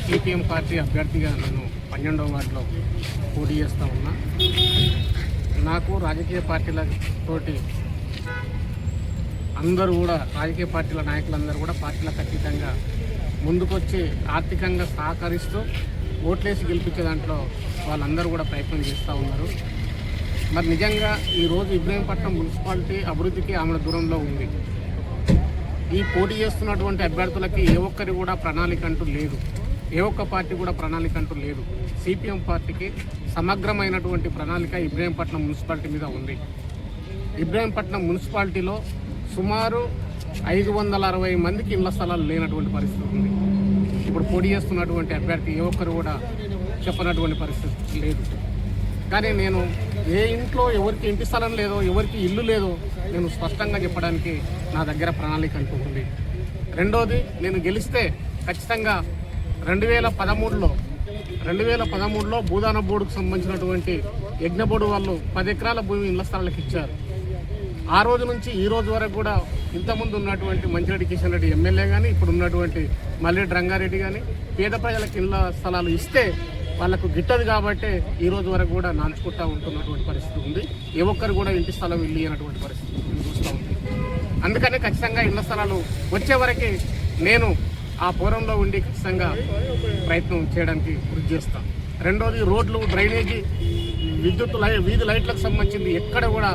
CPM party అభ్యర్థిగా నేను 12వ వార్డులో పోటీ చేస్తూ ఉన్నా. నాకు రాజకీయ పార్టీలతోటి అందరూ కూడా రాజకీయ పార్టీల నాయకులందరూ కూడా పార్టీలకు అతీతంగా ముందుకొచ్చి ఆర్థికంగా సహకరిస్తూ ఓట్లేసి గెలిపించే దాంట్లో వాళ్ళందరూ కూడా ప్రయత్నం చేస్తూ ఉన్నారు. మరి నిజంగా ఈరోజు ఇబ్రహీంపట్నం మున్సిపాలిటీ అభివృద్ధికి ఆమె దూరంలో ఉంది. ఈ పోటీ చేస్తున్నటువంటి అభ్యర్థులకి ఏ ఒక్కరి కూడా ప్రణాళిక అంటూ లేదు, ఏ ఒక్క పార్టీ కూడా ప్రణాళిక అంటూ లేదు. సిపిఎం పార్టీకి సమగ్రమైనటువంటి ప్రణాళిక ఇబ్రహీంపట్నం మున్సిపాలిటీ మీద ఉంది. ఇబ్రహీంపట్నం మున్సిపాలిటీలో సుమారు 560 మందికి ఇళ్ల స్థలాలు లేనటువంటి పరిస్థితి ఉంది. ఇప్పుడు పోటీ చేస్తున్నటువంటి అభ్యర్థి ఏ ఒక్కరు కూడా చెప్పనటువంటి పరిస్థితి లేదు. కానీ నేను ఏ ఇంట్లో ఎవరికి ఇంటి స్థలం లేదో, ఎవరికి ఇల్లు లేదో నేను స్పష్టంగా చెప్పడానికి నా దగ్గర ప్రణాళిక అంటూ ఉంది. రెండోది, నేను గెలిస్తే ఖచ్చితంగా 2013లో భూదాన బోర్డుకు సంబంధించినటువంటి యజ్ఞ బోర్డు వాళ్ళు 10 ఎకరాల భూమి ఇళ్ల స్థలాలకు ఇచ్చారు. ఆ రోజు నుంచి ఈ రోజు వరకు కూడా ఇంతకుముందు ఉన్నటువంటి మంచిరెడ్డి కిషన్ రెడ్డి ఎమ్మెల్యే కానీ, ఇప్పుడు ఉన్నటువంటి మల్రెడ్డి రంగారెడ్డి కానీ పేద ప్రజలకు ఇళ్ల స్థలాలు ఇస్తే వాళ్ళకు గిట్టదు కాబట్టి ఈ రోజు వరకు కూడా నాంచుకుంటూ ఉంటున్నటువంటి పరిస్థితి ఉంది. ఏ ఒక్కరు కూడా ఇంటి స్థలం ఇల్లు అనేటువంటి పరిస్థితి చూస్తూ ఉంది. అందుకని ఖచ్చితంగా ఇళ్ల స్థలాలు వచ్చే వరకు నేను ఆ పూర్వంలో ఉండి ఖచ్చితంగా ప్రయత్నం చేయడానికి కృషి చేస్తాను. రెండోది, రోడ్లు, డ్రైనేజీ, విద్యుత్ వీధి లైట్లకు సంబంధించింది ఎక్కడ కూడా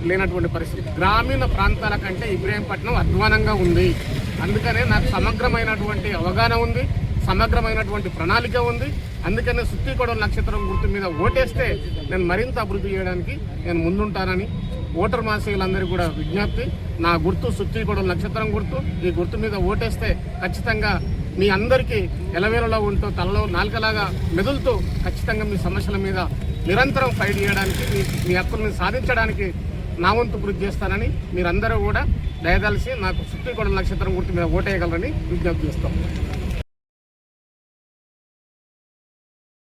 లేనటువంటి పరిస్థితి. గ్రామీణ ప్రాంతాల కంటే ఇబ్రహీంపట్నం అధ్వానంగా ఉంది. అందుకనే నాకు సమగ్రమైనటువంటి అవగాహన ఉంది, సమగ్రమైనటువంటి ప్రణాళిక ఉంది. అందుకనే సుత్తికొడవలి నక్షత్రం గుర్తు మీద ఓటేస్తే నేను మరింత అభివృద్ధి చేయడానికి నేను ముందుంటానని ఓటర్ మహాశయులందరికీ కూడా విజ్ఞప్తి. నా గుర్తు సుత్తికొడవలి నక్షత్రం గుర్తు. ఈ గుర్తు మీద ఓటేస్తే ఖచ్చితంగా మీ అందరికీ ఎలవేలలో ఉంటూ తలలో నాలుకలాగా మెదులుతూ ఖచ్చితంగా మీ సమస్యల మీద నిరంతరం ఫైట్ చేయడానికి, మీ హక్కుల్ని సాధించడానికి నా వంతు కృషి చేస్తానని మీరందరూ కూడా దయదలిసి నాకు సుత్తికొడవలి నక్షత్రం గుర్తు మీద ఓటేయగలరని విజ్ఞప్తి చేస్తాం.